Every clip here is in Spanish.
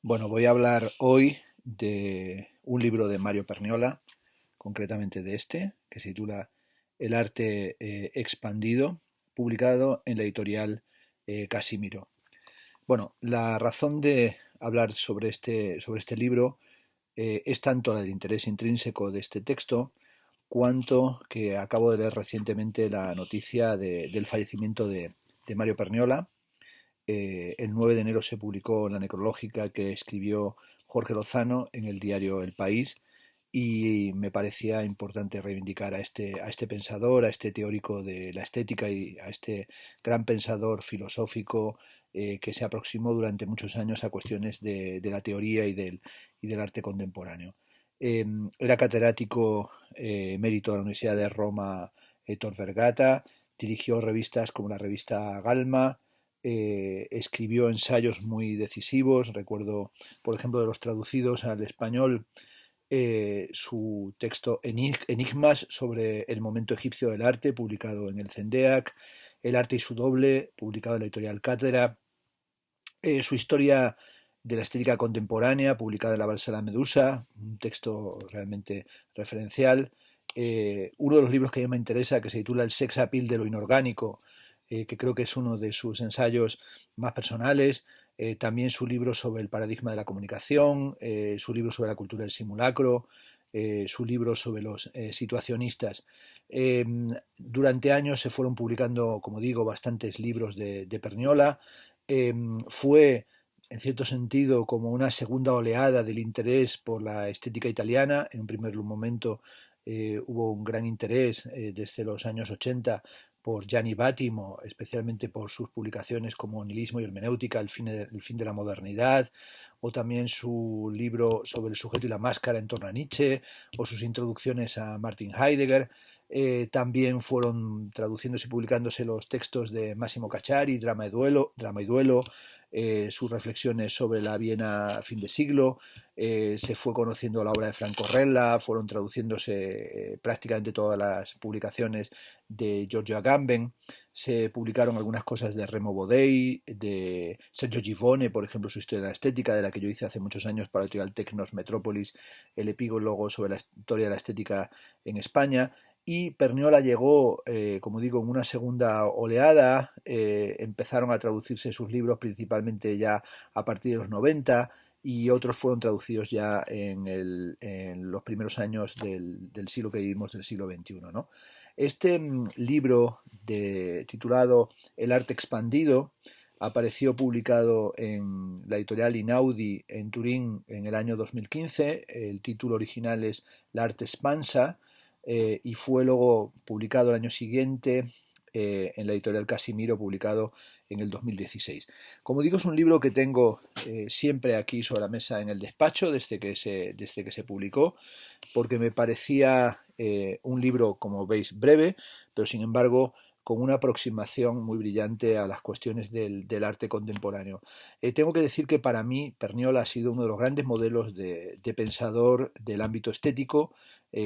Bueno, voy a hablar hoy de un libro de Mario Perniola, concretamente de este, que se titula El arte expandido, publicado en la editorial Casimiro. Bueno, la razón de hablar sobre este libro es tanto la del interés intrínseco de este texto, cuanto que acabo de leer recientemente la noticia del fallecimiento de Mario Perniola. El 9 de enero se publicó la necrológica que escribió Jorge Lozano en el diario El País y me parecía importante reivindicar a este pensador, a este teórico de la estética y a este gran pensador filosófico que se aproximó durante muchos años a cuestiones de la teoría y del arte contemporáneo. Era catedrático emérito de la Universidad de Roma Tor Vergata, dirigió revistas como la revista Galma, escribió ensayos muy decisivos. Recuerdo, por ejemplo, de los traducidos al español, su texto Enigmas sobre el momento egipcio del arte, publicado en el CENDEAC, El arte y su doble, publicado en la editorial Cátedra, su historia de la estética contemporánea, publicada en la Balsa de la Medusa, un texto realmente referencial. Uno de los libros que a mí me interesa, que se titula El sex appeal de lo inorgánico, que creo que es uno de sus ensayos más personales. También su libro sobre el paradigma de la comunicación, su libro sobre la cultura del simulacro, su libro sobre los situacionistas. Eh, Durante años se fueron publicando, como digo, bastantes libros de Perniola. eh, Fue, en cierto sentido, como una segunda oleada del interés por la estética italiana. En un primer momento hubo un gran interés desde los años 80 por Gianni Vattimo, especialmente por sus publicaciones como Nihilismo y Hermenéutica, el fin de la modernidad, o también su libro sobre el sujeto y la máscara en torno a Nietzsche, o sus introducciones a Martin Heidegger. También fueron traduciéndose y publicándose los textos de Massimo Cacciari, Drama y Duelo, sus reflexiones sobre la Viena a fin de siglo. Se fue conociendo la obra de Franco Rella, fueron traduciéndose prácticamente todas las publicaciones de Giorgio Agamben. Se publicaron algunas cosas de Remo Bodei, de Sergio Givone, por ejemplo, su historia de la estética, de la que yo hice hace muchos años para el editorial Tecnos Metrópolis, el epílogo sobre la historia de la estética en España. Y Perniola llegó, como digo, en una segunda oleada. Empezaron a traducirse sus libros principalmente ya a partir de los 90, y otros fueron traducidos ya en los primeros años del siglo que vivimos, del siglo XXI, ¿no? Este libro titulado El arte expandido apareció publicado en la editorial Inaudi en Turín en el año 2015. El título original es L'arte espansa, y fue luego publicado el año siguiente en la editorial Casimiro, publicado en el 2016. Como digo, es un libro que tengo siempre aquí sobre la mesa en el despacho desde que se publicó, porque me parecía un libro, como veis, breve, pero sin embargo con una aproximación muy brillante a las cuestiones del arte contemporáneo. Tengo que decir que para mí Perniola ha sido uno de los grandes modelos de pensador del ámbito estético,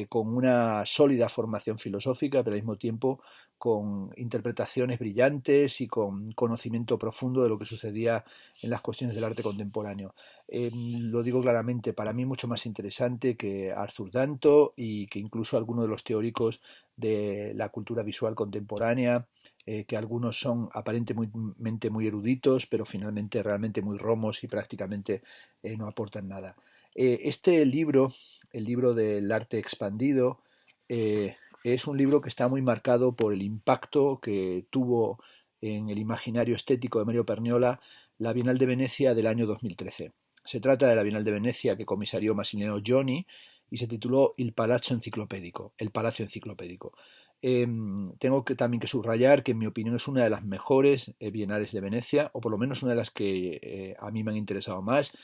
con una sólida formación filosófica, pero al mismo tiempo con interpretaciones brillantes y con conocimiento profundo de lo que sucedía en las cuestiones del arte contemporáneo. Lo digo claramente, para mí mucho más interesante que Arthur Danto y que incluso algunos de los teóricos de la cultura visual contemporánea, que algunos son aparentemente muy eruditos, pero finalmente realmente muy romos y prácticamente no aportan nada. Este libro, el libro del arte expandido, es un libro que está muy marcado por el impacto que tuvo en el imaginario estético de Mario Perniola la Bienal de Venecia del año 2013. Se trata de la Bienal de Venecia que comisarió Massimiliano Gioni y se tituló El Palazzo Enciclopédico, el Palacio Enciclopédico. Tengo también que subrayar que en mi opinión es una de las mejores bienales de Venecia, o por lo menos una de las que a mí me han interesado más.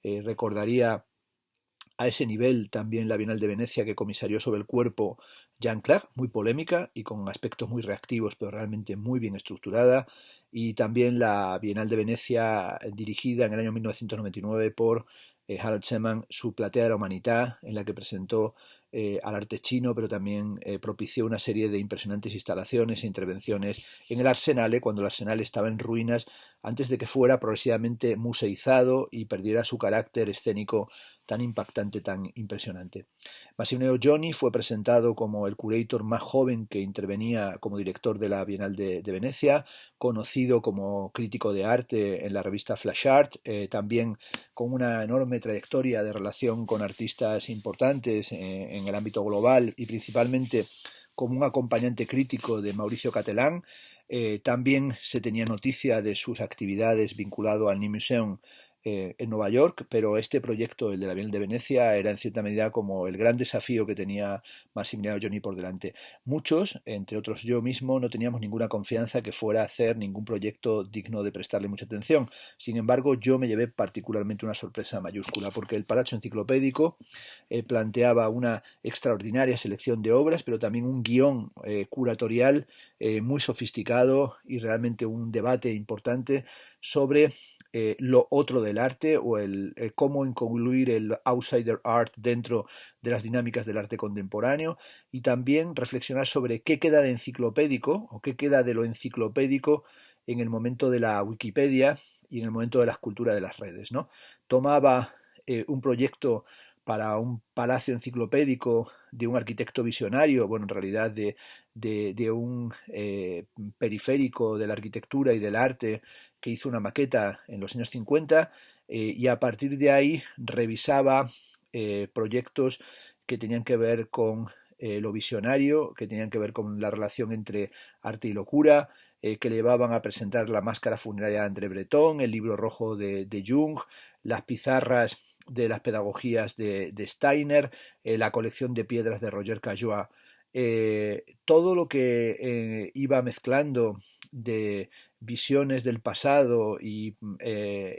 Recordaría a ese nivel también la Bienal de Venecia que comisarió sobre el cuerpo Jean Clare, muy polémica y con aspectos muy reactivos, pero realmente muy bien estructurada. Y también la Bienal de Venecia dirigida en el año 1999 por Harald Seman, su Platea de la Humanidad, en la que presentó al arte chino, pero también propició una serie de impresionantes instalaciones e intervenciones en el Arsenale, cuando el Arsenal estaba en ruinas, antes de que fuera progresivamente museizado y perdiera su carácter escénico tan impactante, tan impresionante. Massimiliano Gioni fue presentado como el curator más joven que intervenía como director de la Bienal de Venecia, conocido como crítico de arte en la revista Flash Art, también con una enorme trayectoria de relación con artistas importantes en el ámbito global y principalmente como un acompañante crítico de Mauricio Catalán. También se tenía noticia de sus actividades vinculado al New Museum en Nueva York, pero este proyecto, el de la Bienal de Venecia, era en cierta medida como el gran desafío que tenía Massimiliano Gioni por delante. Muchos, entre otros yo mismo, no teníamos ninguna confianza que fuera a hacer ningún proyecto digno de prestarle mucha atención. Sin embargo, yo me llevé particularmente una sorpresa mayúscula, porque el Palazzo Enciclopédico planteaba una extraordinaria selección de obras, pero también un guión curatorial muy sofisticado y realmente un debate importante sobre lo otro del arte o cómo incluir el outsider art dentro de las dinámicas del arte contemporáneo y también reflexionar sobre qué queda de enciclopédico o qué queda de lo enciclopédico en el momento de la Wikipedia y en el momento de la escultura de las redes, ¿no? Tomaba un proyecto para un palacio enciclopédico de un arquitecto visionario, bueno, en realidad de un periférico de la arquitectura y del arte que hizo una maqueta en los años 50 y a partir de ahí revisaba proyectos que tenían que ver con lo visionario, que tenían que ver con la relación entre arte y locura, que le llevaban a presentar la máscara funeraria de André Breton, el libro rojo de Jung, las pizarras de las pedagogías de Steiner, la colección de piedras de Roger Caillois. Todo lo que iba mezclando de visiones del pasado y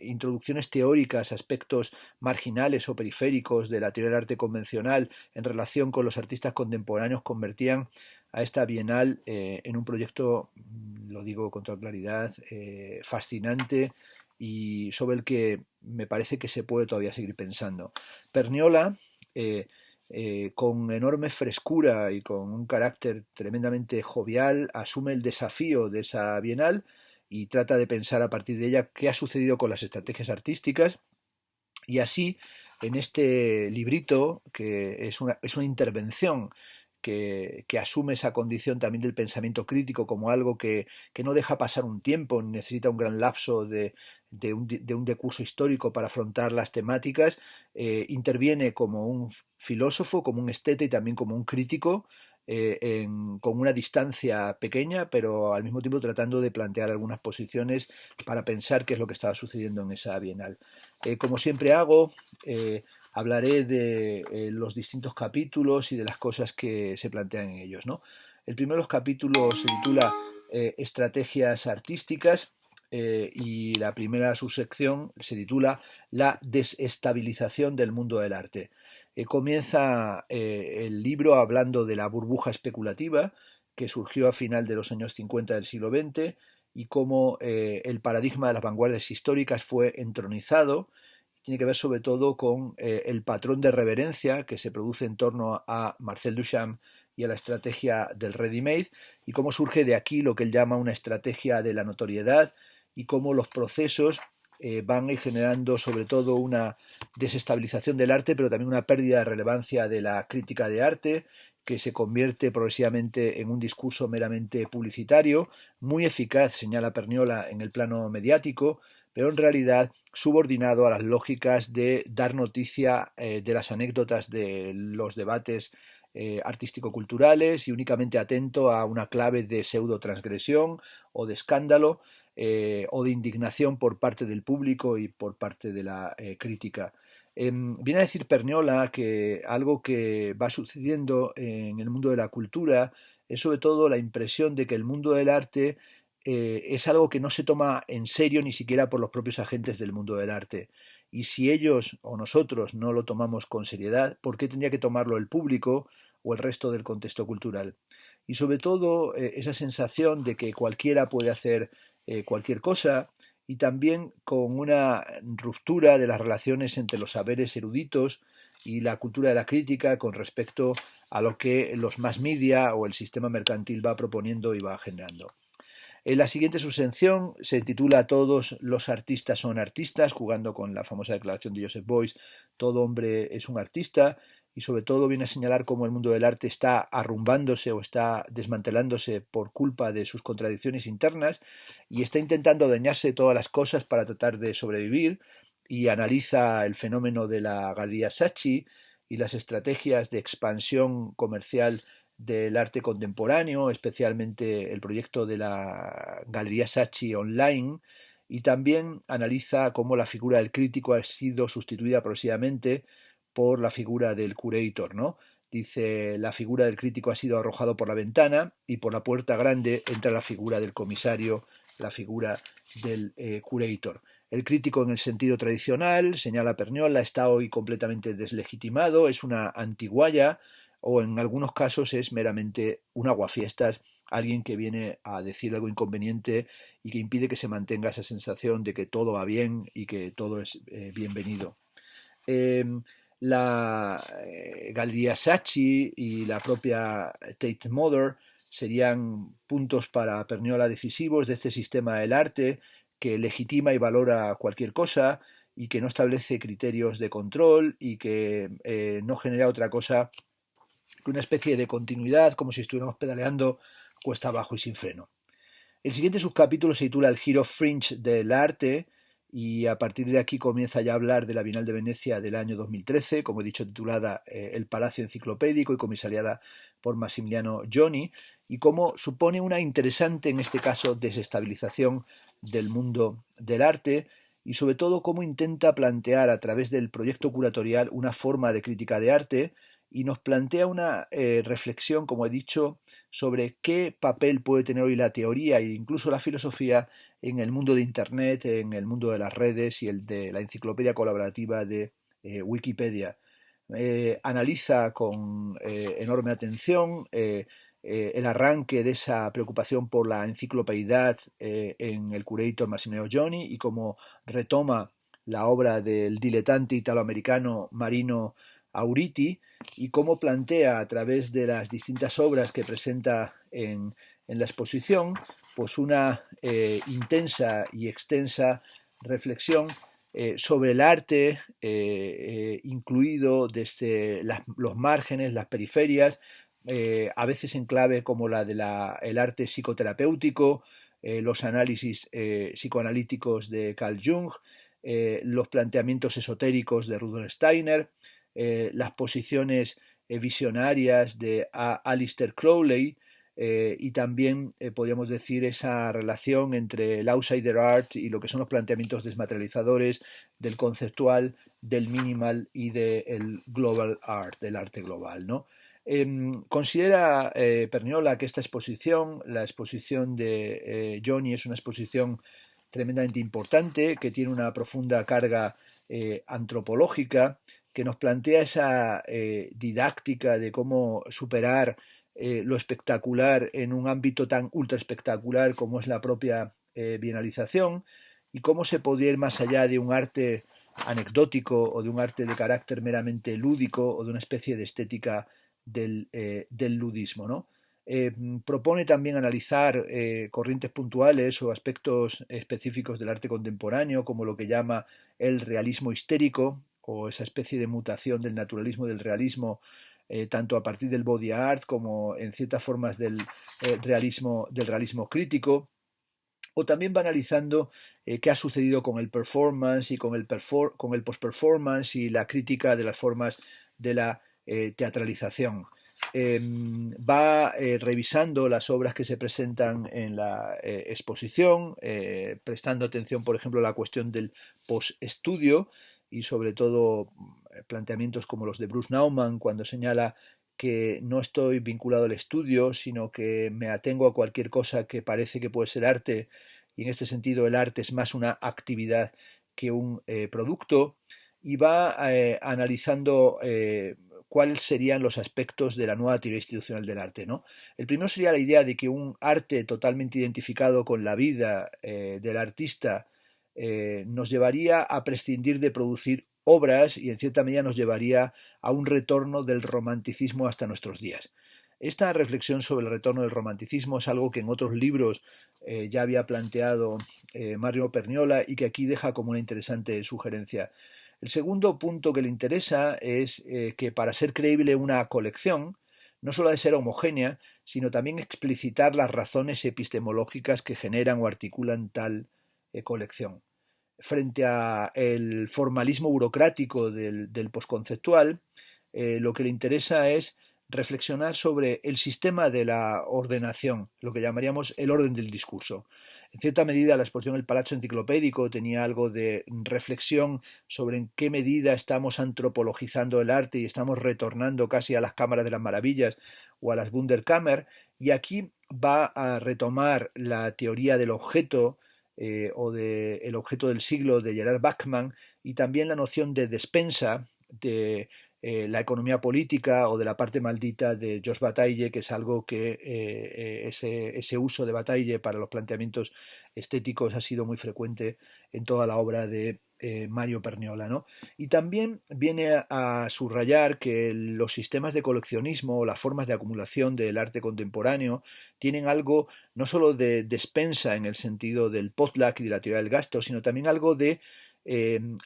introducciones teóricas, aspectos marginales o periféricos de la teoría del arte convencional en relación con los artistas contemporáneos convertían a esta Bienal en un proyecto, lo digo con toda claridad, fascinante y sobre el que me parece que se puede todavía seguir pensando. Perniola, con enorme frescura y con un carácter tremendamente jovial, asume el desafío de esa Bienal y trata de pensar a partir de ella qué ha sucedido con las estrategias artísticas y así en este librito que es una intervención que asume esa condición también del pensamiento crítico como algo que no deja pasar un tiempo, necesita un gran lapso de un decurso histórico para afrontar las temáticas, interviene como un filósofo, como un esteta y también como un crítico, con una distancia pequeña, pero al mismo tiempo tratando de plantear algunas posiciones para pensar qué es lo que estaba sucediendo en esa Bienal. Como siempre hago, hablaré de los distintos capítulos y de las cosas que se plantean en ellos, ¿no? El primero de los capítulos se titula Estrategias artísticas y la primera subsección se titula La desestabilización del mundo del arte. Comienza el libro hablando de la burbuja especulativa que surgió a final de los años 50 del siglo XX y cómo el paradigma de las vanguardias históricas fue entronizado. Tiene que ver sobre todo con el patrón de reverencia que se produce en torno a Marcel Duchamp y a la estrategia del ready-made y cómo surge de aquí lo que él llama una estrategia de la notoriedad y cómo los procesos van a ir generando sobre todo una desestabilización del arte, pero también una pérdida de relevancia de la crítica de arte, que se convierte progresivamente en un discurso meramente publicitario, muy eficaz, señala Perniola, en el plano mediático, pero en realidad subordinado a las lógicas de dar noticia de las anécdotas de los debates artístico-culturales y únicamente atento a una clave de pseudo-transgresión o de escándalo o de indignación por parte del público y por parte de la crítica. Viene a decir Perniola que algo que va sucediendo en el mundo de la cultura es sobre todo la impresión de que el mundo del arte es algo que no se toma en serio ni siquiera por los propios agentes del mundo del arte. Y si ellos o nosotros no lo tomamos con seriedad, ¿por qué tendría que tomarlo el público o el resto del contexto cultural? Y sobre todo esa sensación de que cualquiera puede hacer cualquier cosa y también con una ruptura de las relaciones entre los saberes eruditos y la cultura de la crítica con respecto a lo que los mass media o el sistema mercantil va proponiendo y va generando. En la siguiente subsección se titula Todos los artistas son artistas, jugando con la famosa declaración de Joseph Beuys, todo hombre es un artista, y sobre todo viene a señalar cómo el mundo del arte está arrumbándose o está desmantelándose por culpa de sus contradicciones internas y está intentando dañarse de todas las cosas para tratar de sobrevivir, y analiza el fenómeno de la Galería Saatchi y las estrategias de expansión comercial del arte contemporáneo, especialmente el proyecto de la Galería Saatchi Online, y también analiza cómo la figura del crítico ha sido sustituida progresivamente por la figura del curator, ¿no? Dice, la figura del crítico ha sido arrojado por la ventana y por la puerta grande entra la figura del comisario, la figura del curator. El crítico en el sentido tradicional, señala Perniola, está hoy completamente deslegitimado, es una antiguaya o en algunos casos es meramente un aguafiestas, alguien que viene a decir algo inconveniente y que impide que se mantenga esa sensación de que todo va bien y que todo es bienvenido. Eh, la Galería Saatchi y la propia Tate Modern serían puntos para Perniola decisivos de este sistema del arte que legitima y valora cualquier cosa y que no establece criterios de control y que no genera otra cosa que una especie de continuidad, como si estuviéramos pedaleando cuesta abajo y sin freno. El siguiente subcapítulo se titula El giro fringe del arte y a partir de aquí comienza ya a hablar de la Bienal de Venecia del año 2013, como he dicho, titulada El Palacio Enciclopédico y comisariada por Massimiliano Gioni, y cómo supone una interesante, en este caso, desestabilización del mundo del arte y sobre todo cómo intenta plantear a través del proyecto curatorial una forma de crítica de arte y nos plantea una reflexión, como he dicho, sobre qué papel puede tener hoy la teoría e incluso la filosofía en el mundo de Internet, en el mundo de las redes y el de la enciclopedia colaborativa de Wikipedia. Analiza con enorme atención el arranque de esa preocupación por la enciclopedidad en el curator Massimiliano Gioni y cómo retoma la obra del diletante italoamericano Marino Auriti y cómo plantea a través de las distintas obras que presenta en la exposición pues una intensa y extensa reflexión sobre el arte, incluido desde los márgenes, las periferias, a veces en clave como la del arte psicoterapéutico, los análisis psicoanalíticos de Carl Jung, los planteamientos esotéricos de Rudolf Steiner, las posiciones visionarias de Aleister Crowley, y también podríamos decir esa relación entre el outsider art y lo que son los planteamientos desmaterializadores del conceptual, del minimal y del global art, del arte global, ¿no? Considera Perniola que esta exposición, la exposición de Gioni, es una exposición tremendamente importante, que tiene una profunda carga antropológica, que nos plantea esa didáctica de cómo superar lo espectacular en un ámbito tan ultra espectacular como es la propia bienalización y cómo se podría ir más allá de un arte anecdótico o de un arte de carácter meramente lúdico o de una especie de estética del ludismo, ¿no? Propone también analizar corrientes puntuales o aspectos específicos del arte contemporáneo, como lo que llama el realismo histérico o esa especie de mutación del naturalismo y del realismo, tanto a partir del body art como en ciertas formas del realismo crítico, o también va analizando qué ha sucedido con el performance y con el post-performance y la crítica de las formas de la teatralización. Va revisando las obras que se presentan en la exposición, prestando atención, por ejemplo, a la cuestión del post-estudio y sobre todo planteamientos como los de Bruce Nauman, cuando señala que no estoy vinculado al estudio, sino que me atengo a cualquier cosa que parece que puede ser arte, y en este sentido el arte es más una actividad que un producto, y va analizando cuáles serían los aspectos de la nueva teoría institucional del arte, ¿no? El primero sería la idea de que un arte totalmente identificado con la vida del artista nos llevaría a prescindir de producir obras y en cierta medida nos llevaría a un retorno del romanticismo hasta nuestros días. Esta reflexión sobre el retorno del romanticismo es algo que en otros libros ya había planteado Mario Perniola y que aquí deja como una interesante sugerencia. El segundo punto que le interesa es que para ser creíble una colección no solo ha de ser homogénea, sino también explicitar las razones epistemológicas que generan o articulan tal colección. Frente al formalismo burocrático del posconceptual, lo que le interesa es reflexionar sobre el sistema de la ordenación, lo que llamaríamos el orden del discurso. En cierta medida, la exposición El Palazzo Enciclopédico tenía algo de reflexión sobre en qué medida estamos antropologizando el arte y estamos retornando casi a las cámaras de las maravillas o a las Wunderkammer, y aquí va a retomar la teoría del objeto o del objeto del siglo de Gerard Bachmann y también la noción de despensa de la economía política o de la parte maldita de Georges Bataille, que es algo que ese uso de Bataille para los planteamientos estéticos ha sido muy frecuente en toda la obra de Mario Perniola, ¿no? Y también viene a subrayar que los sistemas de coleccionismo o las formas de acumulación del arte contemporáneo tienen algo no solo de despensa en el sentido del potluck y de la teoría del gasto, sino también algo de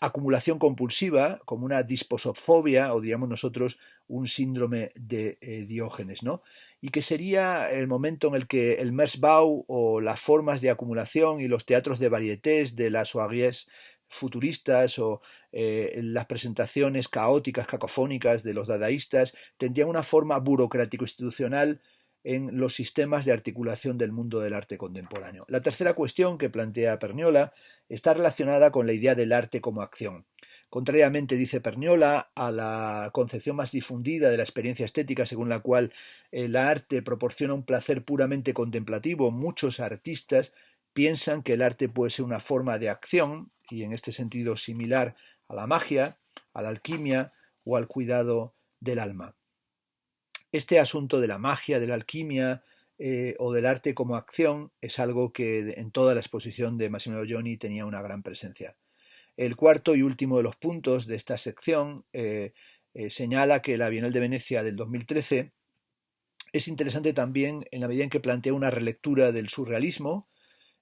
acumulación compulsiva, como una disposofobia o diríamos nosotros un síndrome de Diógenes, ¿no? Y que sería el momento en el que el Merzbau o las formas de acumulación y los teatros de varietés de las soirées futuristas o las presentaciones caóticas, cacofónicas de los dadaístas tendrían una forma burocrático-institucional en los sistemas de articulación del mundo del arte contemporáneo. La tercera cuestión que plantea Perniola está relacionada con la idea del arte como acción. Contrariamente, dice Perniola, a la concepción más difundida de la experiencia estética, según la cual el arte proporciona un placer puramente contemplativo, muchos artistas piensan que el arte puede ser una forma de acción, y en este sentido similar a la magia, a la alquimia o al cuidado del alma. Este asunto de la magia, de la alquimia o del arte como acción es algo que en toda la exposición de Massimiliano Gioni tenía una gran presencia. El cuarto y último de los puntos de esta sección señala que la Bienal de Venecia del 2013 es interesante también en la medida en que plantea una relectura del surrealismo,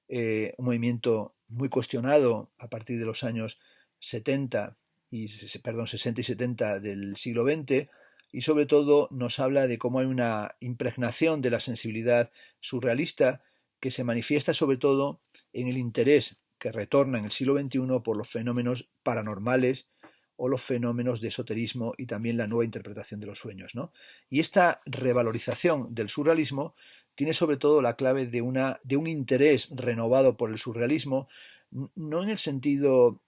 un movimiento muy cuestionado a partir de los años 60 60 y 70 del siglo XX, y sobre todo nos habla de cómo hay una impregnación de la sensibilidad surrealista que se manifiesta sobre todo en el interés que retorna en el siglo XXI por los fenómenos paranormales o los fenómenos de esoterismo y también la nueva interpretación de los sueños, ¿no? Y esta revalorización del surrealismo tiene sobre todo la clave de un interés renovado por el surrealismo, no en el sentido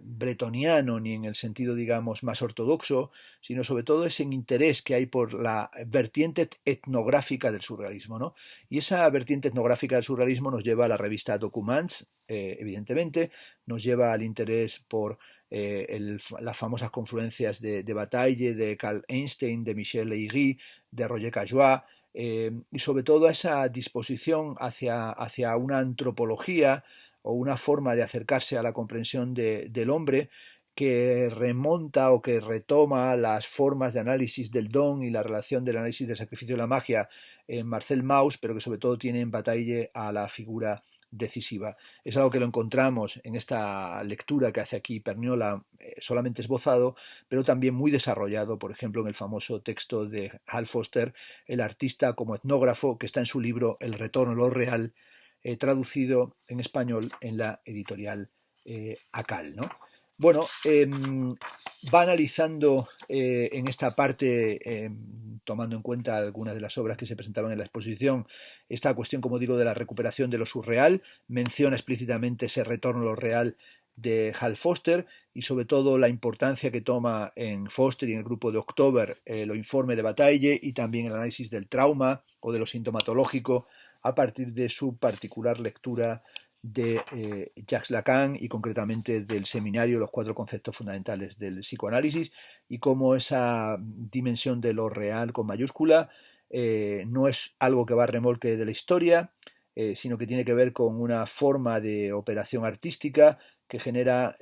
bretoniano ni en el sentido, digamos, más ortodoxo, sino sobre todo ese interés que hay por la vertiente etnográfica del surrealismo, ¿no? Y esa vertiente etnográfica del surrealismo nos lleva a la revista Documents, evidentemente, nos lleva al interés por las famosas confluencias de Bataille, de Carl Einstein, de Michel Leiry, de Roger Caillois, y sobre todo esa disposición hacia una antropología o una forma de acercarse a la comprensión del hombre que remonta o que retoma las formas de análisis del don y la relación del análisis del sacrificio de la magia en Marcel Mauss, pero que sobre todo tiene en Bataille a la figura decisiva. Es algo que lo encontramos en esta lectura que hace aquí Perniola, solamente esbozado, pero también muy desarrollado, por ejemplo, en el famoso texto de Hal Foster, El artista como etnógrafo, que está en su libro El retorno a lo real, traducido en español en la editorial ACAL, ¿no? Bueno, va analizando en esta parte, tomando en cuenta algunas de las obras que se presentaban en la exposición, esta cuestión, como digo, de la recuperación de lo surreal, menciona explícitamente ese retorno a lo real de Hal Foster y sobre todo la importancia que toma en Foster y en el grupo de October lo informe de Bataille y también el análisis del trauma o de lo sintomatológico a partir de su particular lectura de Jacques Lacan y concretamente del seminario Los cuatro conceptos fundamentales del psicoanálisis y cómo esa dimensión de lo real con mayúscula no es algo que va a remolque de la historia, sino que tiene que ver con una forma de operación artística que genera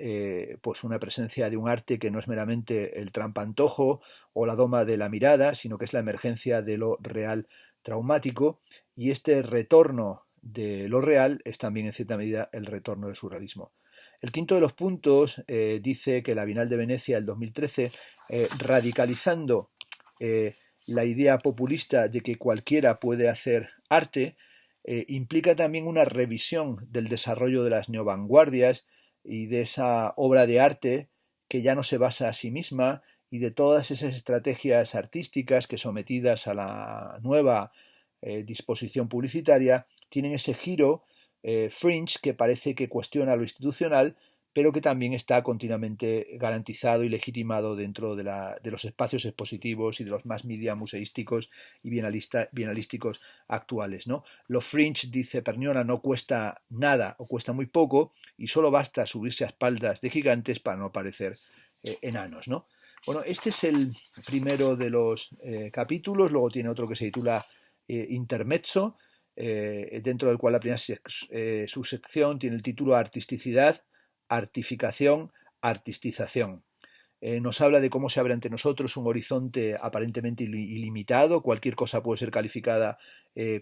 pues una presencia de un arte que no es meramente el trampantojo o la doma de la mirada, sino que es la emergencia de lo real traumático, y este retorno de lo real es también en cierta medida el retorno del surrealismo. El quinto de los puntos dice que la Bienal de Venecia del 2013, radicalizando la idea populista de que cualquiera puede hacer arte, implica también una revisión del desarrollo de las neovanguardias y de esa obra de arte que ya no se basa a sí misma, y de todas esas estrategias artísticas que, sometidas a la nueva disposición publicitaria, tienen ese giro fringe que parece que cuestiona lo institucional, pero que también está continuamente garantizado y legitimado dentro de los espacios expositivos y de los más media museísticos y bienalísticos actuales, ¿no? Lo fringe, dice Perniola, no cuesta nada o cuesta muy poco, y solo basta subirse a espaldas de gigantes para no parecer enanos, ¿no? Bueno, este es el primero de los capítulos. Luego tiene otro que se titula Intermezzo, dentro del cual la primera subsección tiene el título Artisticidad, Artificación, Artistización. Nos habla de cómo se abre ante nosotros un horizonte aparentemente ilimitado. Cualquier cosa puede ser calificada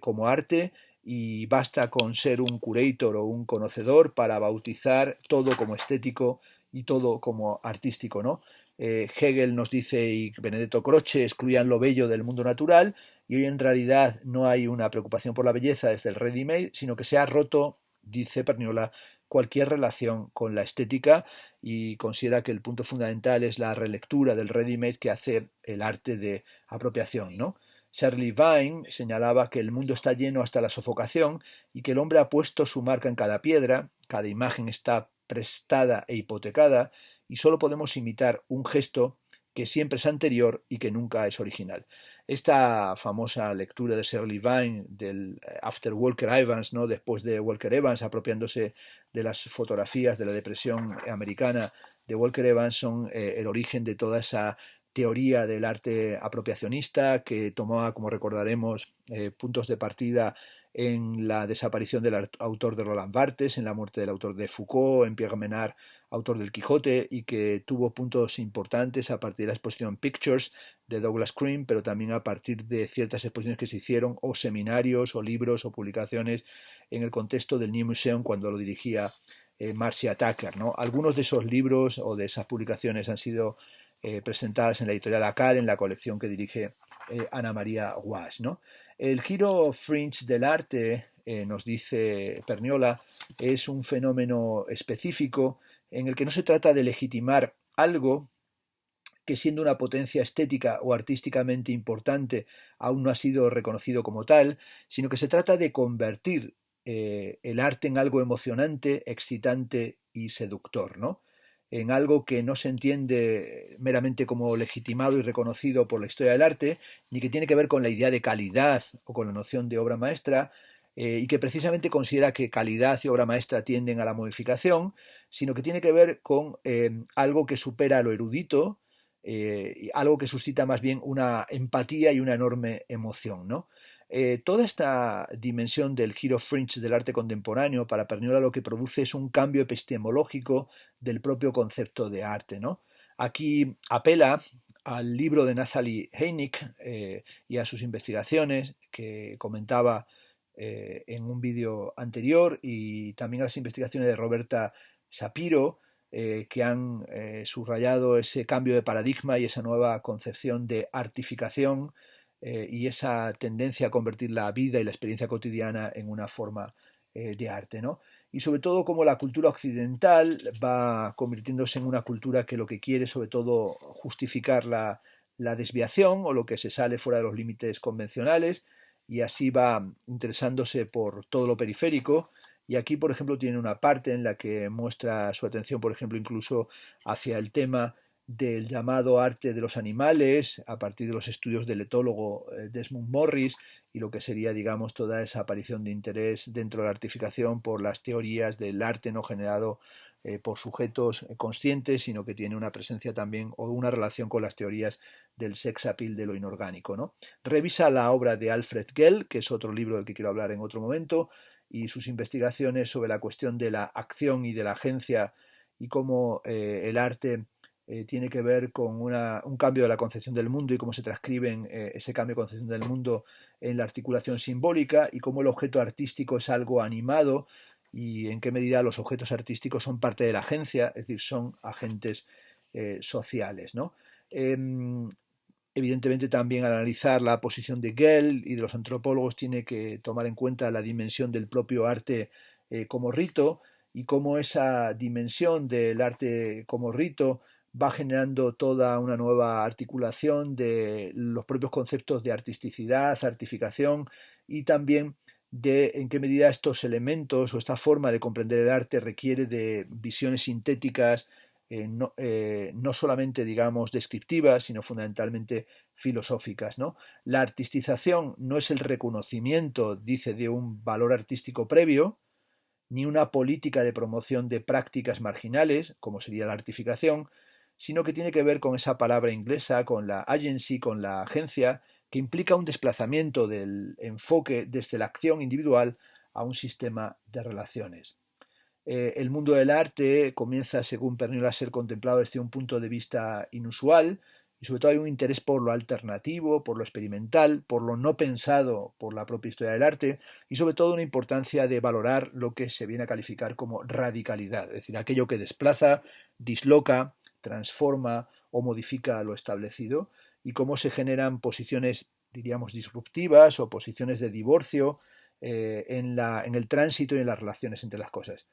como arte, y basta con ser un curator o un conocedor para bautizar todo como estético y todo como artístico, ¿no? Hegel nos dice, y Benedetto Croce, excluían lo bello del mundo natural, y hoy en realidad no hay una preocupación por la belleza desde el ready-made, sino que se ha roto, dice Perniola, cualquier relación con la estética, y considera que el punto fundamental es la relectura del ready-made que hace el arte de apropiación, ¿no? Shirley Vine señalaba que el mundo está lleno hasta la sofocación y que el hombre ha puesto su marca en cada piedra, cada imagen está prestada e hipotecada, y solo podemos imitar un gesto que siempre es anterior y que nunca es original. Esta famosa lectura de Shirley Vine del After Walker Evans, ¿no? Después de Walker Evans, apropiándose de las fotografías de la depresión americana de Walker Evans, son el origen de toda esa teoría del arte apropiacionista, que tomó, como recordaremos, puntos de partida en la desaparición del autor de Roland Barthes, en la muerte del autor de Foucault, en Pierre Menard, autor del Quijote, y que tuvo puntos importantes a partir de la exposición Pictures de Douglas Cream, pero también a partir de ciertas exposiciones que se hicieron, o seminarios, o libros, o publicaciones en el contexto del New Museum cuando lo dirigía Marcia Tucker, ¿no? Algunos de esos libros o de esas publicaciones han sido presentadas en la editorial ACAL, en la colección que dirige Ana María Guas, ¿no? El giro fringe del arte, nos dice Perniola, es un fenómeno específico en el que no se trata de legitimar algo que, siendo una potencia estética o artísticamente importante, aún no ha sido reconocido como tal, sino que se trata de convertir el arte en algo emocionante, excitante y seductor, ¿no? En algo que no se entiende meramente como legitimado y reconocido por la historia del arte, ni que tiene que ver con la idea de calidad o con la noción de obra maestra, y que precisamente considera que calidad y obra maestra tienden a la modificación, sino que tiene que ver con algo que supera lo erudito, algo que suscita más bien una empatía y una enorme emoción, ¿no? Toda esta dimensión del giro fringe del arte contemporáneo, para Perniola, lo que produce es un cambio epistemológico del propio concepto de arte, ¿no? Aquí apela al libro de Nathalie Heinick y a sus investigaciones que comentaba en un vídeo anterior, y también a las investigaciones de Roberta Shapiro, que han subrayado ese cambio de paradigma y esa nueva concepción de artificación, y esa tendencia a convertir la vida y la experiencia cotidiana en una forma de arte, ¿no? Y sobre todo cómo la cultura occidental va convirtiéndose en una cultura que lo que quiere sobre todo justificar la desviación o lo que se sale fuera de los límites convencionales, y así va interesándose por todo lo periférico. Y aquí, por ejemplo, tiene una parte en la que muestra su atención, por ejemplo, incluso hacia el tema del llamado arte de los animales, a partir de los estudios del etólogo Desmond Morris, y lo que sería, digamos, toda esa aparición de interés dentro de la artificación por las teorías del arte no generado por sujetos conscientes, sino que tiene una presencia también o una relación con las teorías del sex appeal de lo inorgánico, ¿no? Revisa la obra de Alfred Gell, que es otro libro del que quiero hablar en otro momento, y sus investigaciones sobre la cuestión de la acción y de la agencia y cómo el arte tiene que ver con un cambio de la concepción del mundo y cómo se transcriben ese cambio de concepción del mundo en la articulación simbólica y cómo el objeto artístico es algo animado y en qué medida los objetos artísticos son parte de la agencia, es decir, son agentes sociales, ¿no? Evidentemente también al analizar la posición de Gell y de los antropólogos tiene que tomar en cuenta la dimensión del propio arte como rito y cómo esa dimensión del arte como rito va generando toda una nueva articulación de los propios conceptos de artisticidad, artificación y también de en qué medida estos elementos o esta forma de comprender el arte requiere de visiones sintéticas, no solamente, digamos, descriptivas, sino fundamentalmente filosóficas, ¿no? La artistización no es el reconocimiento, dice, de un valor artístico previo, ni una política de promoción de prácticas marginales, como sería la artificación, sino que tiene que ver con esa palabra inglesa, con la agency, con la agencia, que implica un desplazamiento del enfoque desde la acción individual a un sistema de relaciones. El mundo del arte comienza, según Perniola, a ser contemplado desde un punto de vista inusual y sobre todo hay un interés por lo alternativo, por lo experimental, por lo no pensado por la propia historia del arte y sobre todo una importancia de valorar lo que se viene a calificar como radicalidad, es decir, aquello que desplaza, disloca, transforma o modifica lo establecido y cómo se generan posiciones, diríamos, disruptivas o posiciones de divorcio en el tránsito y en las relaciones entre las cosas.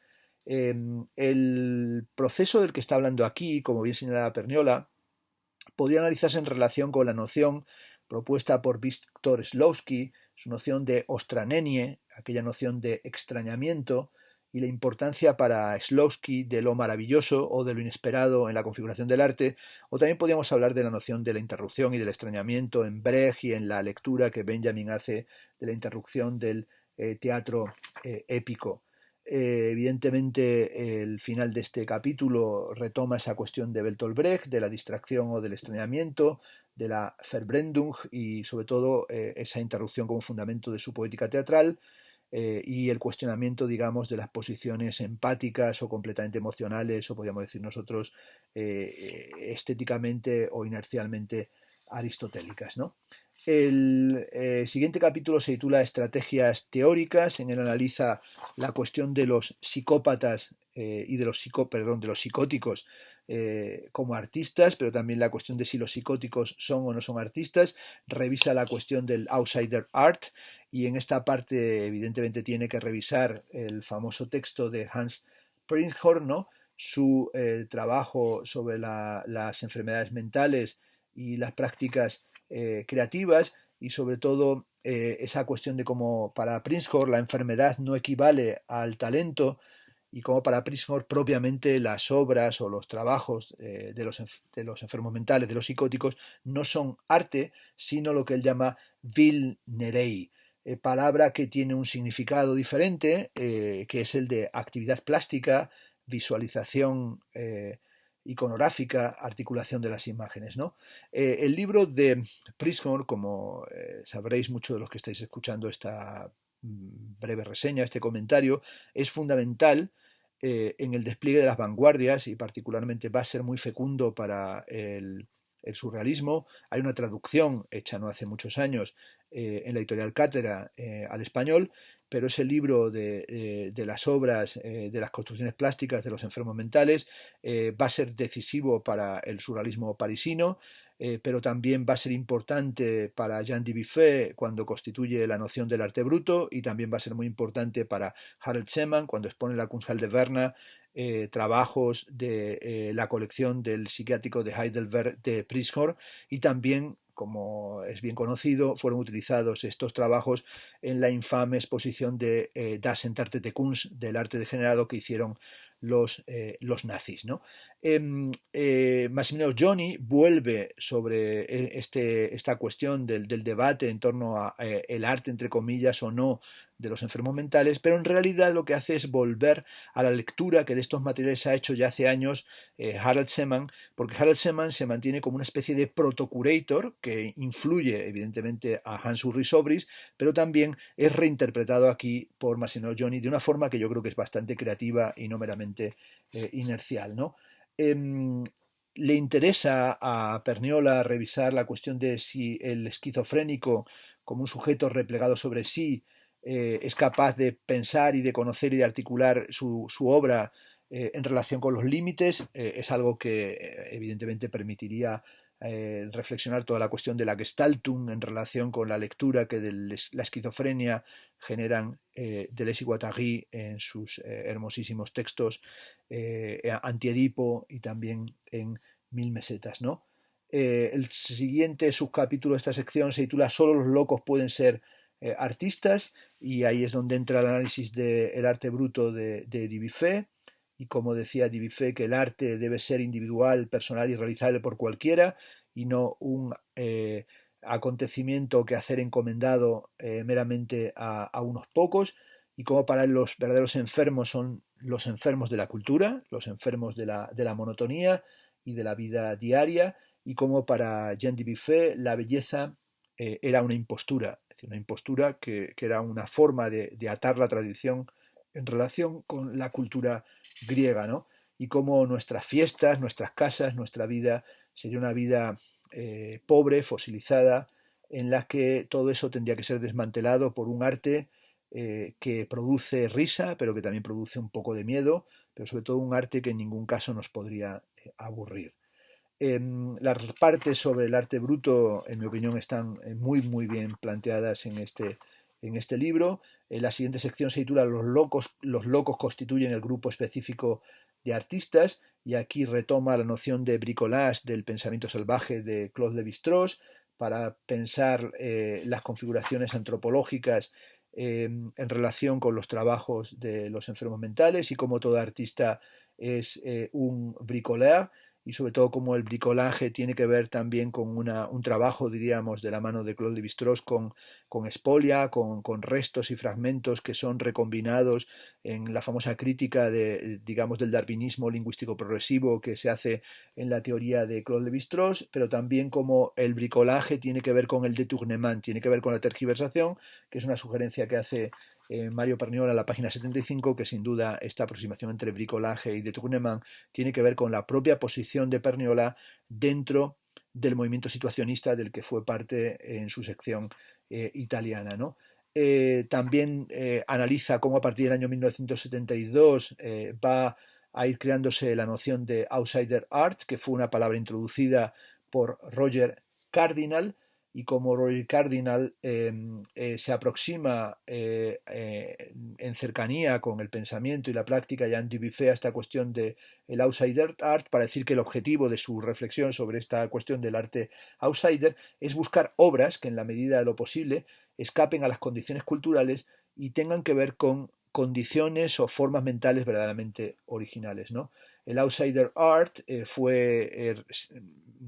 El proceso del que está hablando aquí, como bien señalaba Perniola, podría analizarse en relación con la noción propuesta por Víctor Slowski, su noción de ostranenie, aquella noción de extrañamiento, y la importancia para Slowski de lo maravilloso o de lo inesperado en la configuración del arte, o también podríamos hablar de la noción de la interrupción y del extrañamiento en Brecht y en la lectura que Benjamin hace de la interrupción del teatro épico. Evidentemente, el final de este capítulo retoma esa cuestión de Bertolt Brecht, de la distracción o del extrañamiento, de la Verblendung y sobre todo esa interrupción como fundamento de su poética teatral y el cuestionamiento, digamos, de las posiciones empáticas o completamente emocionales o podríamos decir nosotros estéticamente o inercialmente aristotélicas, ¿no? El siguiente capítulo se titula Estrategias teóricas. En él analiza la cuestión de los psicópatas y de los, de los psicóticos como artistas, pero también la cuestión de si los psicóticos son o no son artistas. Revisa la cuestión del outsider art y en esta parte evidentemente tiene que revisar el famoso texto de Hans Prinzhorn, ¿no? Su trabajo sobre las enfermedades mentales y las prácticas creativas y sobre todo esa cuestión de cómo para Prinzhorn la enfermedad no equivale al talento y cómo para Prinzhorn propiamente las obras o los trabajos de los enfermos mentales, de los psicóticos, no son arte, sino lo que él llama Vilnerei, palabra que tiene un significado diferente, que es el de actividad plástica, visualización iconográfica, articulación de las imágenes, ¿no? El libro de Prinzhorn, como sabréis muchos de los que estáis escuchando esta breve reseña, este comentario, es fundamental en el despliegue de las vanguardias y particularmente va a ser muy fecundo para el surrealismo. Hay una traducción hecha no hace muchos años en la editorial Cátedra al español, pero ese libro de las obras, de las construcciones plásticas de los enfermos mentales, va a ser decisivo para el surrealismo parisino, pero también va a ser importante para Jean Dubuffet cuando constituye la noción del arte bruto y también va a ser muy importante para Harald Seemann cuando expone la Kunsthalle de Berna trabajos de la colección del psiquiátrico de Heidelberg de Prinzhorn y también, como es bien conocido, fueron utilizados estos trabajos en la infame exposición de Das Entartete Kunst, del arte degenerado, que hicieron los nazis, ¿no? Massimiliano Gioni vuelve sobre esta cuestión del debate en torno a el arte, entre comillas, o no, de los enfermos mentales, pero en realidad lo que hace es volver a la lectura que de estos materiales ha hecho ya hace años Harald Seman, porque Harald Seman se mantiene como una especie de protocurator que influye evidentemente a Hans Ulrich Sobris, pero también es reinterpretado aquí por Massimiliano Gioni de una forma que yo creo que es bastante creativa y no meramente inercial, ¿no? Le interesa a Perniola revisar la cuestión de si el esquizofrénico, como un sujeto replegado sobre sí, es capaz de pensar y de conocer y de articular su obra en relación con los límites. Es algo que evidentemente permitiría reflexionar toda la cuestión de la Gestaltung en relación con la lectura que de la esquizofrenia generan Deleuze y Guattari en sus hermosísimos textos Antiedipo y también en Mil mesetas, ¿no? El siguiente subcapítulo de esta sección se titula Solo los locos pueden ser artistas, y ahí es donde entra el análisis del arte bruto de Dubuffet, y como decía Dubuffet, que el arte debe ser individual, personal y realizable por cualquiera, y no un acontecimiento que hacer encomendado meramente a unos pocos, y como para él los verdaderos enfermos son los enfermos de la cultura, los enfermos de la monotonía y de la vida diaria, y como para Jean Dubuffet la belleza era una impostura, es decir, una impostura que era una forma de atar la tradición en relación con la cultura griega, ¿no? Y cómo nuestras fiestas, nuestras casas, nuestra vida sería una vida pobre, fosilizada, en la que todo eso tendría que ser desmantelado por un arte que produce risa, pero que también produce un poco de miedo, pero sobre todo un arte que en ningún caso nos podría aburrir. Las partes sobre el arte bruto, en mi opinión, están muy bien planteadas en este libro. La siguiente sección se titula Los locos constituyen el grupo específico de artistas, y aquí retoma la noción de bricolage del pensamiento salvaje de Claude Lévi-Strauss para pensar las configuraciones antropológicas en relación con los trabajos de los enfermos mentales, y cómo todo artista es un bricoleur, y sobre todo como el bricolaje tiene que ver también con un trabajo, diríamos, de la mano de Claude Lévi-Strauss con espolia, con restos y fragmentos que son recombinados en la famosa crítica digamos, del darwinismo lingüístico progresivo que se hace en la teoría de Claude Lévi-Strauss, pero también como el bricolaje tiene que ver con el détournement, tiene que ver con la tergiversación, que es una sugerencia que hace Mario Perniola en la página 75, que sin duda esta aproximación entre bricolaje y détournement tiene que ver con la propia posición de Perniola dentro del movimiento situacionista del que fue parte en su sección italiana, ¿no? También analiza cómo a partir del año 1972 va a ir creándose la noción de outsider art, que fue una palabra introducida por Roger Cardinal, y como Roger Cardinal se aproxima en cercanía con el pensamiento y la práctica de Jean Dubuffet a esta cuestión del outsider art, para decir que el objetivo de su reflexión sobre esta cuestión del arte outsider es buscar obras que en la medida de lo posible escapen a las condiciones culturales y tengan que ver con condiciones o formas mentales verdaderamente originales, ¿no? El outsider art fue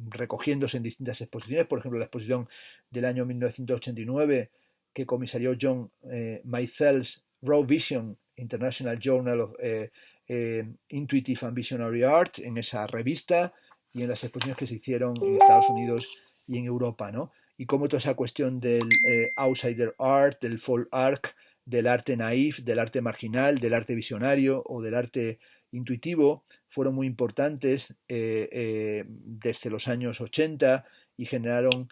recogiéndose en distintas exposiciones, por ejemplo la exposición del año 1989 que comisarió John Maisels, Raw Vision, International Journal of Intuitive and Visionary Art, en esa revista, y en las exposiciones que se hicieron en Estados Unidos y en Europa, ¿no? Y cómo toda esa cuestión del outsider art, del folk art, del arte naif, del arte marginal, del arte visionario o del arte intuitivo fueron muy importantes desde los años 80 y generaron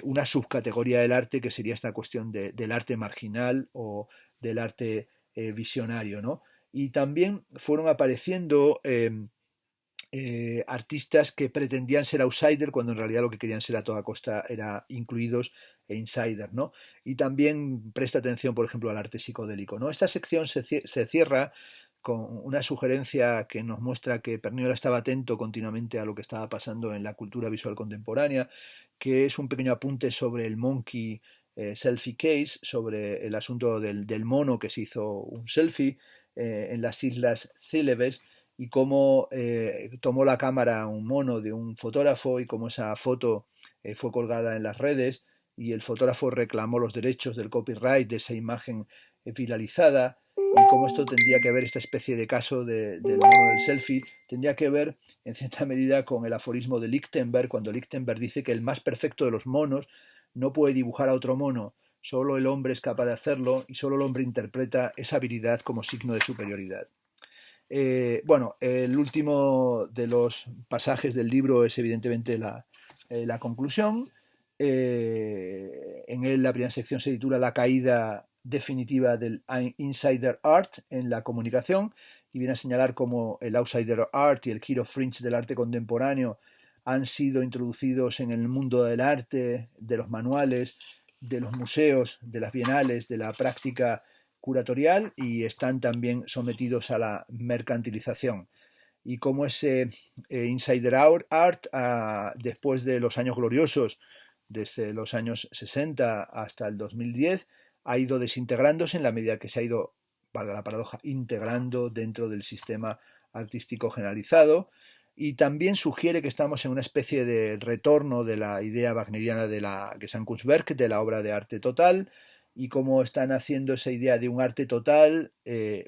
una subcategoría del arte que sería esta cuestión del arte marginal o del arte visionario, ¿no? Y también fueron apareciendo artistas que pretendían ser outsider cuando en realidad lo que querían ser a toda costa era incluidos e insider, ¿no? Y también presta atención, por ejemplo, al arte psicodélico, ¿no? Esta sección se cierra con una sugerencia que nos muestra que Perniola estaba atento continuamente a lo que estaba pasando en la cultura visual contemporánea, que es un pequeño apunte sobre el monkey selfie case, sobre el asunto del mono que se hizo un selfie en las islas Célebes, y cómo tomó la cámara un mono de un fotógrafo y cómo esa foto fue colgada en las redes y el fotógrafo reclamó los derechos del copyright de esa imagen viralizada y cómo esto tendría que ver, esta especie de caso del mono del selfie, tendría que ver en cierta medida con el aforismo de Lichtenberg, cuando Lichtenberg dice que el más perfecto de los monos no puede dibujar a otro mono, solo el hombre es capaz de hacerlo y solo el hombre interpreta esa habilidad como signo de superioridad. Bueno, el último de los pasajes del libro es evidentemente la conclusión. En él la primera sección se titula La caída definitiva del insider art en la comunicación y viene a señalar cómo el outsider art y el hero fringe del arte contemporáneo han sido introducidos en el mundo del arte, de los manuales, de los museos, de las bienales, de la práctica curatorial y están también sometidos a la mercantilización. Y cómo ese insider art, después de los años gloriosos, desde los años 60 hasta el 2010, ha ido desintegrándose en la medida que se ha ido, valga la paradoja, integrando dentro del sistema artístico generalizado. Y también sugiere que estamos en una especie de retorno de la idea wagneriana de la Gesamtkunstwerk, de la obra de arte total, y cómo están haciendo esa idea de un arte total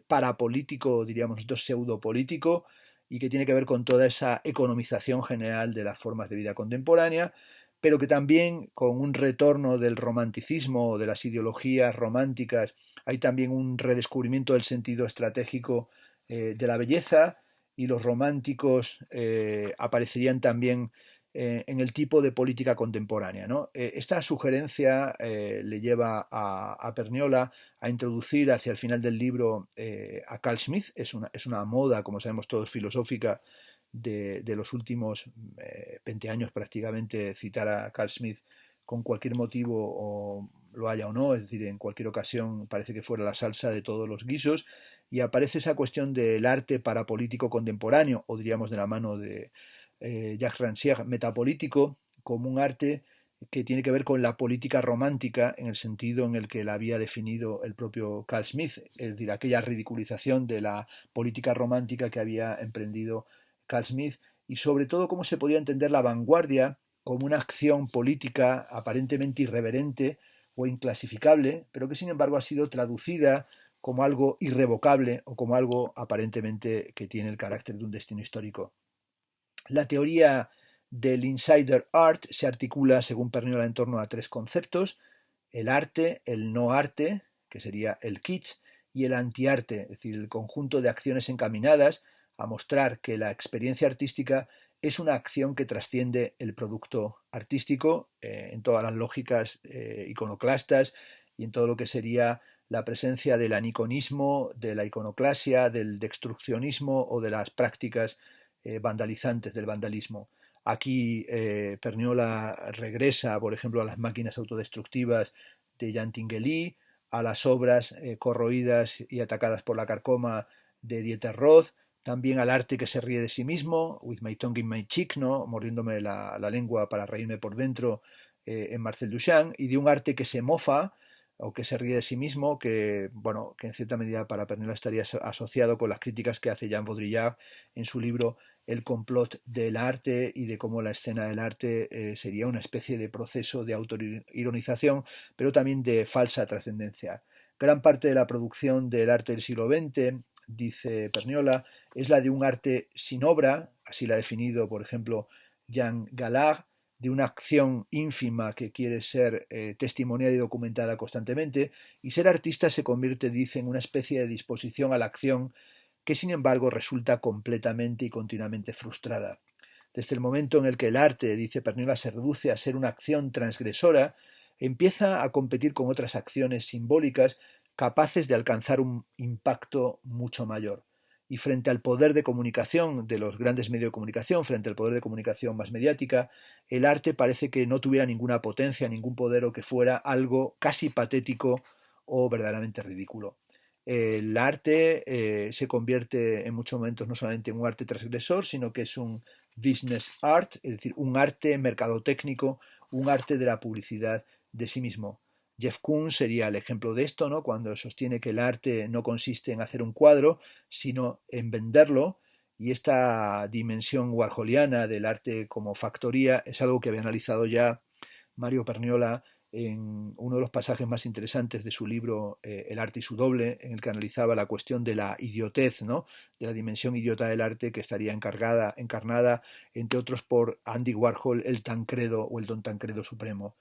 parapolítico, diríamos nosotros, pseudopolítico, y que tiene que ver con toda esa economización general de las formas de vida contemporánea, pero que también con un retorno del romanticismo o de las ideologías románticas, hay también un redescubrimiento del sentido estratégico de la belleza, y los románticos aparecerían también en el tipo de política contemporánea, ¿no? Esta sugerencia le lleva a Perniola a introducir hacia el final del libro a Carl Schmitt. Es una moda, como sabemos todos, filosófica de los últimos 20 años prácticamente, citar a Carl Schmitt con cualquier motivo, o lo haya o no, es decir, en cualquier ocasión parece que fuera la salsa de todos los guisos, y aparece esa cuestión del arte parapolítico contemporáneo, o diríamos de la mano de Jacques Rancière, metapolítico, como un arte que tiene que ver con la política romántica en el sentido en el que la había definido el propio Carl Schmitt, es decir, aquella ridiculización de la política romántica que había emprendido Carl Schmitt, y sobre todo cómo se podía entender la vanguardia como una acción política aparentemente irreverente o inclasificable, pero que sin embargo ha sido traducida como algo irrevocable o como algo aparentemente que tiene el carácter de un destino histórico. La teoría del insider art se articula, según Perniola, en torno a tres conceptos: el arte, el no arte, que sería el kitsch, y el antiarte, es decir, el conjunto de acciones encaminadas a mostrar que la experiencia artística es una acción que trasciende el producto artístico en todas las lógicas iconoclastas y en todo lo que sería la presencia del aniconismo, de la iconoclasia, del destruccionismo o de las prácticas vandalizantes, del vandalismo. Aquí Perniola regresa, por ejemplo, a las máquinas autodestructivas de Jean Tinguely, a las obras corroídas y atacadas por la carcoma de Dieter Roth, también al arte que se ríe de sí mismo, With My Tongue in My Cheek, ¿no? Mordiéndome la lengua para reírme por dentro, en Marcel Duchamp, y de un arte que se mofa o que se ríe de sí mismo, que, bueno, que en cierta medida para Perniola estaría asociado con las críticas que hace Jean Baudrillard en su libro El complot del arte, y de cómo la escena del arte sería una especie de proceso de autoironización, pero también de falsa trascendencia. Gran parte de la producción del arte del siglo XX, dice Perniola, es la de un arte sin obra, así la ha definido, por ejemplo, Jean Gallard, de una acción ínfima que quiere ser testimoniada y documentada constantemente, y ser artista se convierte, dice, en una especie de disposición a la acción que sin embargo resulta completamente y continuamente frustrada. Desde el momento en el que el arte, dice Perniola, se reduce a ser una acción transgresora, empieza a competir con otras acciones simbólicas capaces de alcanzar un impacto mucho mayor. Y frente al poder de comunicación de los grandes medios de comunicación, frente al poder de comunicación más mediática, el arte parece que no tuviera ninguna potencia, ningún poder, o que fuera algo casi patético o verdaderamente ridículo. El arte se convierte en muchos momentos no solamente en un arte transgresor, sino que es un business art, es decir, un arte mercadotécnico, un arte de la publicidad de sí mismo. Jeff Koons sería el ejemplo de esto, ¿no? Cuando sostiene que el arte no consiste en hacer un cuadro, sino en venderlo, y esta dimensión warholiana del arte como factoría es algo que había analizado ya Mario Perniola en uno de los pasajes más interesantes de su libro El arte y su doble, en el que analizaba la cuestión de la idiotez, ¿no? De la dimensión idiota del arte que estaría encarnada, entre otros, por Andy Warhol, el Tancredo o el Don Tancredo Supremo.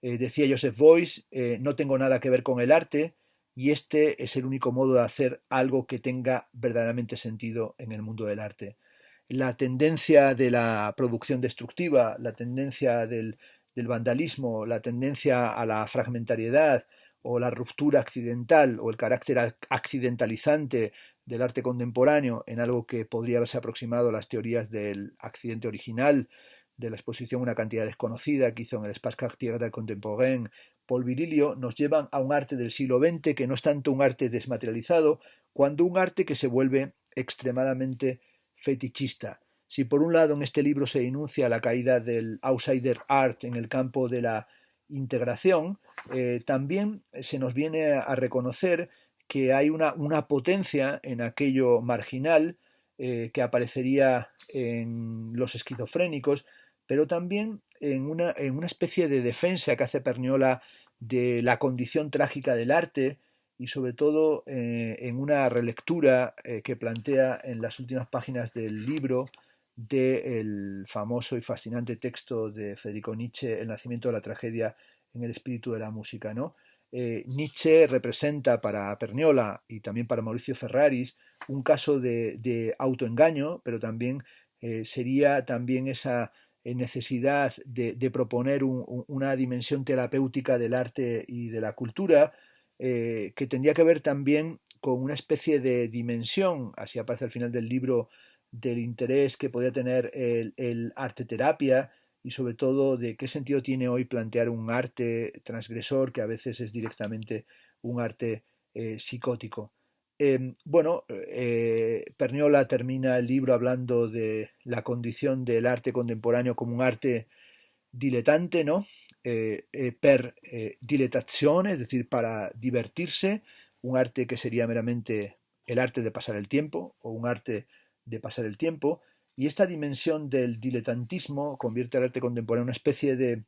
Decía Joseph Beuys, no tengo nada que ver con el arte y este es el único modo de hacer algo que tenga verdaderamente sentido en el mundo del arte. La tendencia de la producción destructiva, la tendencia del vandalismo, la tendencia a la fragmentariedad o la ruptura accidental o el carácter accidentalizante del arte contemporáneo en algo que podría haberse aproximado a las teorías del accidente original, de la exposición Una cantidad desconocida que hizo en el Espace Cartier Contemporain Paul Virilio, nos llevan a un arte del siglo XX que no es tanto un arte desmaterializado, cuanto un arte que se vuelve extremadamente fetichista. Si por un lado en este libro se denuncia la caída del outsider art en el campo de la integración, también se nos viene a reconocer que hay una potencia en aquello marginal que aparecería en los esquizofrénicos, pero también en una especie de defensa que hace Perniola de la condición trágica del arte y sobre todo en una relectura que plantea en las últimas páginas del libro del famoso y fascinante texto de Federico Nietzsche, El nacimiento de la tragedia en el espíritu de la música, ¿no? Nietzsche representa para Perniola y también para Mauricio Ferraris un caso de autoengaño, pero también sería también esa necesidad de proponer una dimensión terapéutica del arte y de la cultura que tendría que ver también con una especie de dimensión, así aparece al final del libro, del interés que podría tener el arte terapia y sobre todo de qué sentido tiene hoy plantear un arte transgresor que a veces es directamente un arte psicótico. Perniola termina el libro hablando de la condición del arte contemporáneo como un arte diletante, ¿no? Per diletazione, es decir, para divertirse, un arte que sería meramente el arte de pasar el tiempo o un arte de pasar el tiempo, y esta dimensión del diletantismo convierte al arte contemporáneo en una especie de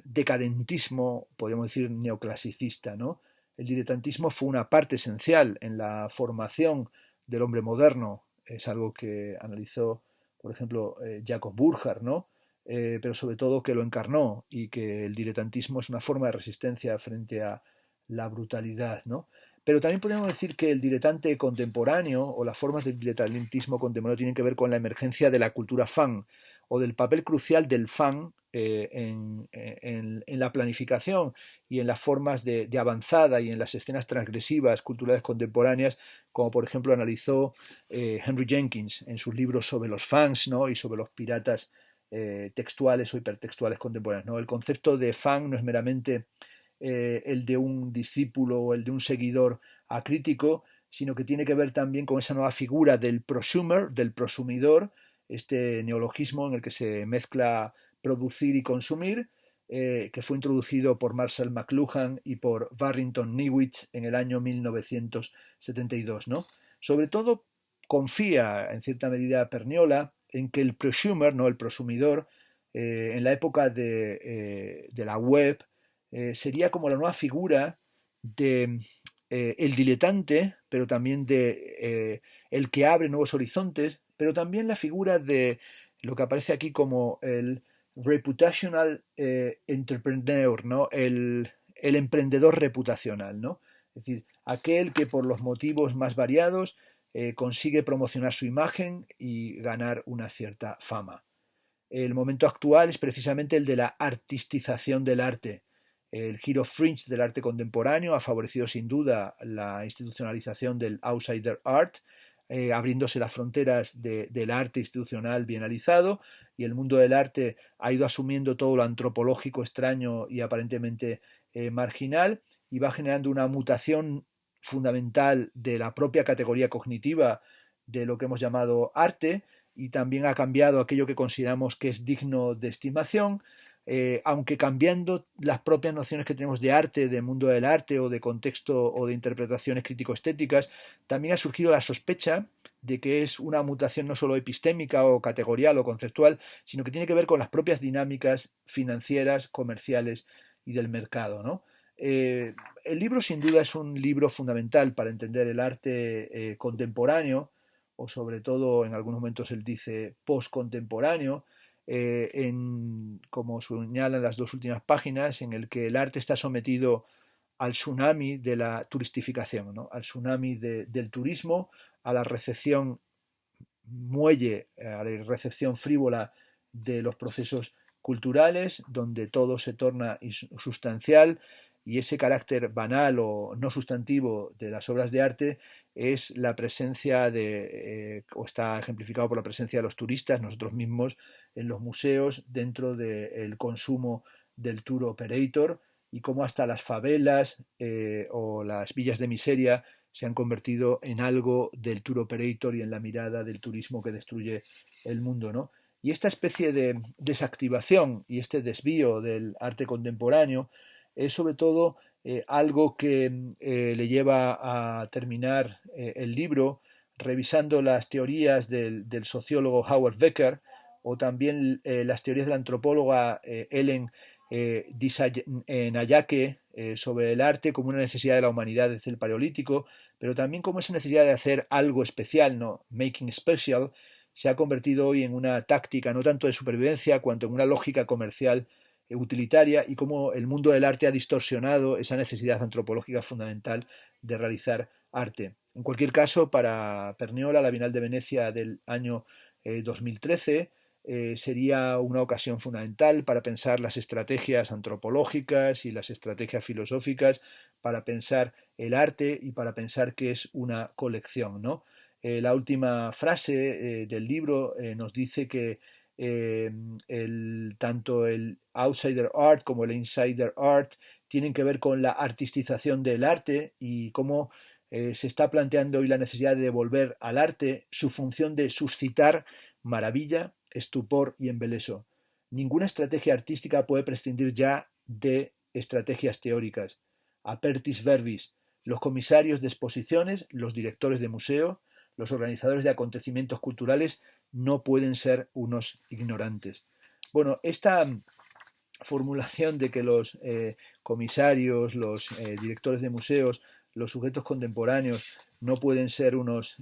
decadentismo, podríamos decir, neoclasicista, ¿no? El diletantismo fue una parte esencial en la formación del hombre moderno, es algo que analizó, por ejemplo, Jacob Burckhardt, ¿no? Pero sobre todo que lo encarnó y que el diletantismo es una forma de resistencia frente a la brutalidad, ¿no? Pero también podemos decir que el diletante contemporáneo o las formas del diletantismo contemporáneo tienen que ver con la emergencia de la cultura fan o del papel crucial del fan en la planificación y en las formas de avanzada y en las escenas transgresivas culturales contemporáneas, como por ejemplo analizó Henry Jenkins en sus libros sobre los fans, ¿no? Y sobre los piratas textuales o hipertextuales contemporáneos, ¿no? El concepto de fan no es meramente el de un discípulo o el de un seguidor acrítico, sino que tiene que ver también con esa nueva figura del prosumer, del prosumidor, este neologismo en el que se mezcla producir y consumir, que fue introducido por Marshall McLuhan y por Barrington Newitz en el año 1972, ¿no? Sobre todo confía en cierta medida Perniola en que el prosumer, no el prosumidor, en la época de la web, sería como la nueva figura de el diletante, pero también de el que abre nuevos horizontes, pero también la figura de lo que aparece aquí como el reputational entrepreneur, ¿no? El emprendedor reputacional, ¿no? Es decir, aquel que por los motivos más variados consigue promocionar su imagen y ganar una cierta fama. El momento actual es precisamente el de la artistización del arte. El giro fringe del arte contemporáneo ha favorecido sin duda la institucionalización del outsider art, abriéndose las fronteras del arte institucional bienalizado, y el mundo del arte ha ido asumiendo todo lo antropológico extraño y aparentemente marginal, y va generando una mutación fundamental de la propia categoría cognitiva de lo que hemos llamado arte, y también ha cambiado aquello que consideramos que es digno de estimación, aunque cambiando las propias nociones que tenemos de arte, de mundo del arte o de contexto o de interpretaciones crítico-estéticas, también ha surgido la sospecha de que es una mutación no solo epistémica o categorial o conceptual, sino que tiene que ver con las propias dinámicas financieras, comerciales y del mercado, ¿no? El libro sin duda es un libro fundamental para entender el arte contemporáneo, o sobre todo en algunos momentos él dice postcontemporáneo, como señalan las dos últimas páginas, en el que el arte está sometido al tsunami de la turistificación, ¿no? Al tsunami del turismo, a la recepción muelle, a la recepción frívola de los procesos culturales, donde todo se torna sustancial y ese carácter banal o no sustantivo de las obras de arte es la presencia o está ejemplificado por la presencia de los turistas, nosotros mismos, en los museos, dentro del consumo del tour operator, y cómo hasta las favelas o las villas de miseria se han convertido en algo del tour operator y en la mirada del turismo que destruye el mundo, ¿no? Y esta especie de desactivación y este desvío del arte contemporáneo es sobre todo algo que le lleva a terminar el libro revisando las teorías del sociólogo Howard Becker o también las teorías de la antropóloga Ellen Nayake sobre el arte como una necesidad de la humanidad desde el Paleolítico, pero también como esa necesidad de hacer algo especial, ¿no? Making special, se ha convertido hoy en una táctica no tanto de supervivencia cuanto en una lógica comercial utilitaria, y cómo el mundo del arte ha distorsionado esa necesidad antropológica fundamental de realizar arte. En cualquier caso, para Perniola, la Bienal de Venecia del año 2013 sería una ocasión fundamental para pensar las estrategias antropológicas y las estrategias filosóficas, para pensar el arte y para pensar qué es una colección, ¿no? La última frase del libro nos dice que tanto el outsider art como el insider art tienen que ver con la artistización del arte y cómo se está planteando hoy la necesidad de devolver al arte su función de suscitar maravilla, estupor y embeleso. Ninguna estrategia artística puede prescindir ya de estrategias teóricas. Apertis verbis, los comisarios de exposiciones, los directores de museo, los organizadores de acontecimientos culturales no pueden ser unos ignorantes. Bueno, esta formulación de que los comisarios, los directores de museos, los sujetos contemporáneos no pueden ser unos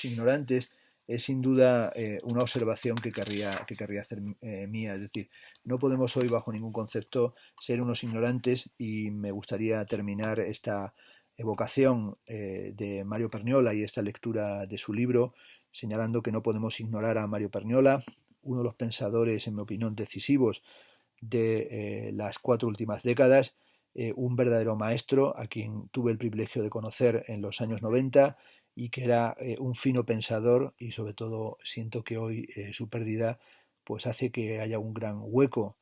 ignorantes, es sin duda una observación que querría hacer mía. Es decir, no podemos hoy bajo ningún concepto ser unos ignorantes, y me gustaría terminar esta evocación de Mario Perniola y esta lectura de su libro señalando que no podemos ignorar a Mario Perniola, uno de los pensadores, en mi opinión, decisivos de las 4 últimas décadas, un verdadero maestro a quien tuve el privilegio de conocer en los años 90 y que era un fino pensador, y sobre todo siento que hoy su pérdida pues hace que haya un gran hueco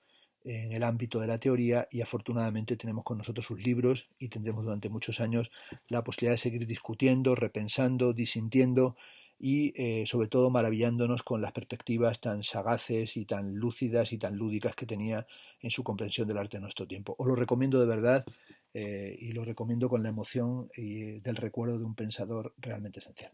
en el ámbito de la teoría, y afortunadamente tenemos con nosotros sus libros y tendremos durante muchos años la posibilidad de seguir discutiendo, repensando, disintiendo y sobre todo maravillándonos con las perspectivas tan sagaces y tan lúcidas y tan lúdicas que tenía en su comprensión del arte de nuestro tiempo. Os lo recomiendo de verdad y lo recomiendo con la emoción y del recuerdo de un pensador realmente esencial.